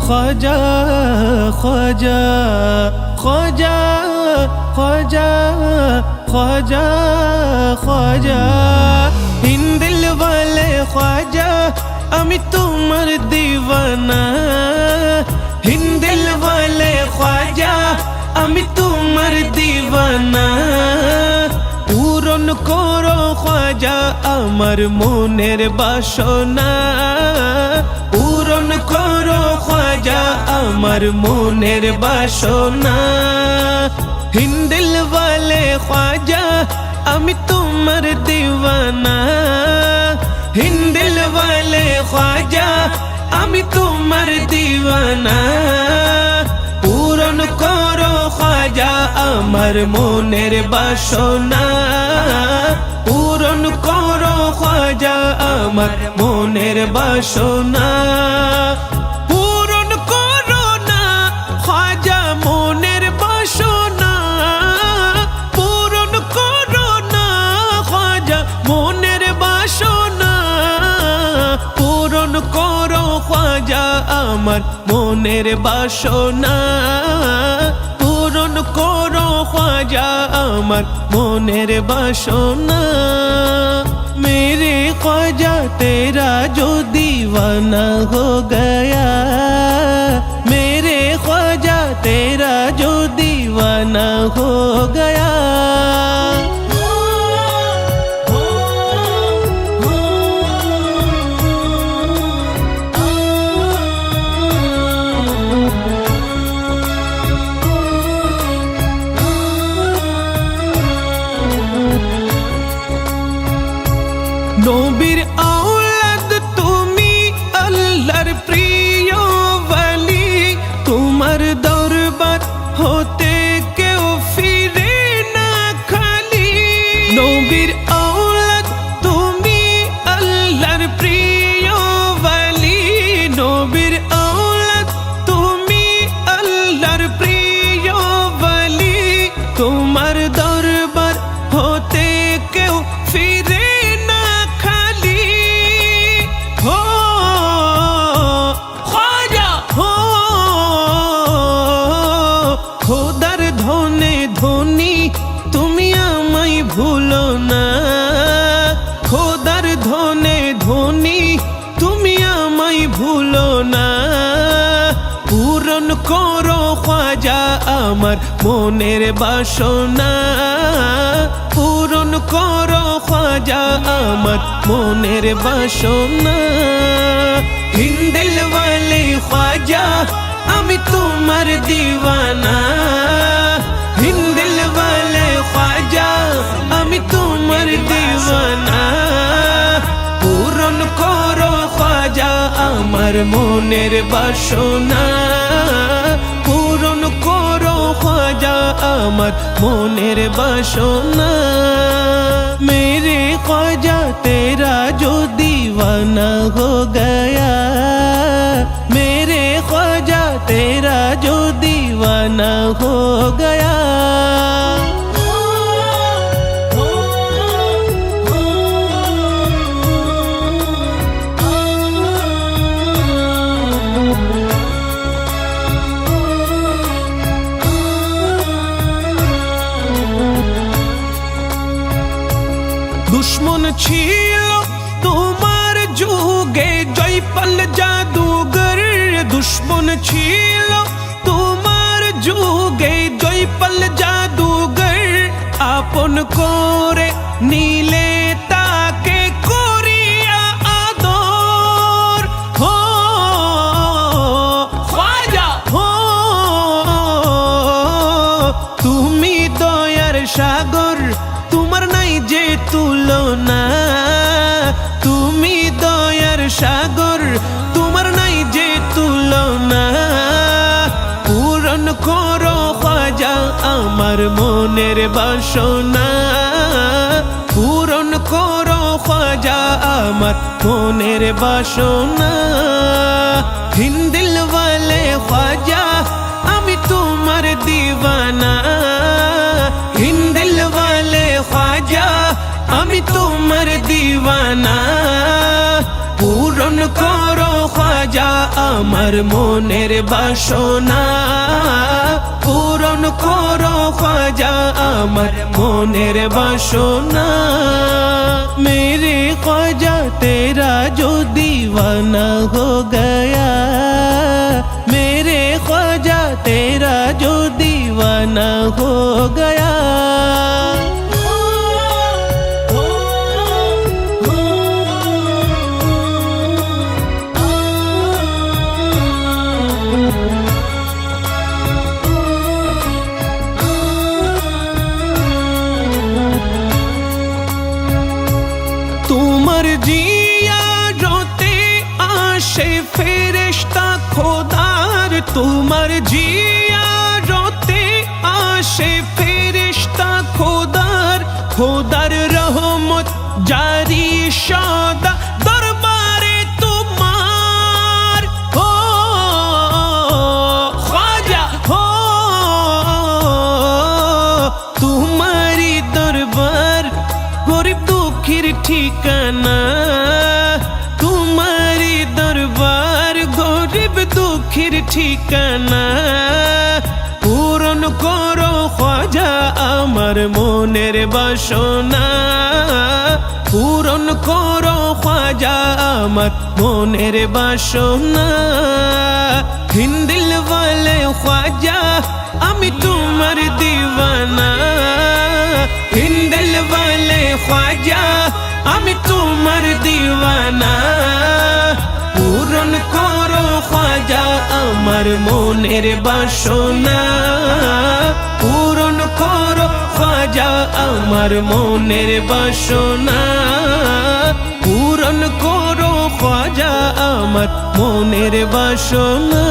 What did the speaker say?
ख्वाजा ख्वाजा ख्वाजा ख्वाजा ख्वाजा ख्वाजा इन दिल वाले ख्वाजा আমি তোমার দিওয়ানা इन दिल वाले ख्वाजा আমি তোমার দিওয়ানা পূরণ করো খ্বাজা আমার মনের বাসনা পূরণ করো খ্বাজা আমার মনের বাসনা इन दिल वाले ख्वाजा আমি তোমার দিওয়ানা इन दिल वाले ख्वाजा আমি তোমার দিওয়ানা পূরণ করো খ্বাজা আমার মনের বাসনা পূরণ করো খ্বাজা আমার মনের বাসনা পূরণ করো না খ্বাজা মনের বাসনা পূরণ করো না খ্বাজা মনের বাসনা পূরণ করো খ্বাজা আমার মনের বাসনা পূরণ করো খ্বাজা আমার মনের বাসনা मेरे ख्वाजा तेरा जो दीवाना हो गया मेरे ख्वाजा तेरा जो दीवाना हो गया নবীর আওলাদ তুমি আল্লাহর প্রিয় ওয়ালি তোমার দরবার হতে কেউ ফিরে না খালি নবীর আওলাদ তুমি আল্লাহর প্রিয় ওয়ালি নবীর আওলাদ তুমি আল্লাহর প্রিয় ওয়ালি তোমার দরবার হতে কেউ ফিরে খোদার ধনে ধনী তুমি আমায় ভুলো না খোদার ধনে ধনী তুমি আমায় ভুলো না পূরণ করো খ্বাজা আমার মনের বাসনা পূরণ করো খ্বাজা আমার মনের বাসনা इन दिल वाले ख्वाजा আমি তোমার দিওয়ানা इन दिल वाले ख्वाजा আমি তোমার দিওয়ানা পূরণ করো খ্বাজা আমার মনের বাসনা পূরণ করো খ্বাজা আমার মনের বাসনা मेरे ख्वाजा तेरा जो दीवाना हो गया मेरे ख्वाजा तेरा जो दीवाना हो गया दुश्मन ছিল তোমার যুগে জয়পাল জাদুঘর দুশ্মন ছিল তোমার যুগে জয়পাল জাদুঘর আপন করে নীলে তাকে করিয়া আদর হো খ্বাজা হো তুমি দয়ার সাগর তোমার নাই যে তুলনা তুমি দয়ার সাগর তোমার নাই যে তুলনা পূরণ করো খ্বাজা আমার মনের বাসনা পূরণ করো খ্বাজা আমার মনের বাসনা इन दिल वाले ख्वाजा আমি তোমার দিওয়ানা इन दिल वाले ख्वाजा আমি তোমার দিওয়ানা পূরণ করো খ্বাজা খাজা আমার মনের বাসনা পূরণ করো খাজা আমার মনের বাসনা मेरे ख्वाजा तेरा जो दीवाना हो गया मेरे ख्वाजा तेरा जो दीवाना हो गया তোমার জিয়া রোতে আসে ফেরেশতা খোদার তোমার জিয়া রোতে আসে ফেরেশতা খোদার খোদার রহমত জারি সদা দরবারে তোমার ও খাজা हो तुम्हारी दरबार गरीब दुखीर ठिकाना तुम्हारी दरबार गरीब दुखीर ठिकाना पूरन करो ख्वाजा आमार मोनेर बासना पूरन करो ख्वाजा आमार मोनेर बासना हिंदिल वाले ख्वाजा आमी तुम्हार दीवाना हिंदिल वाले ख्वाजा आमी तुम्हार दीवाना पूरन करो ख्वाजा आमार मोनेर बासना पूरन करो ख्वाजा आमार मोनेर बासना पूरन करो ख्वाजा आमार मोनेर बासना।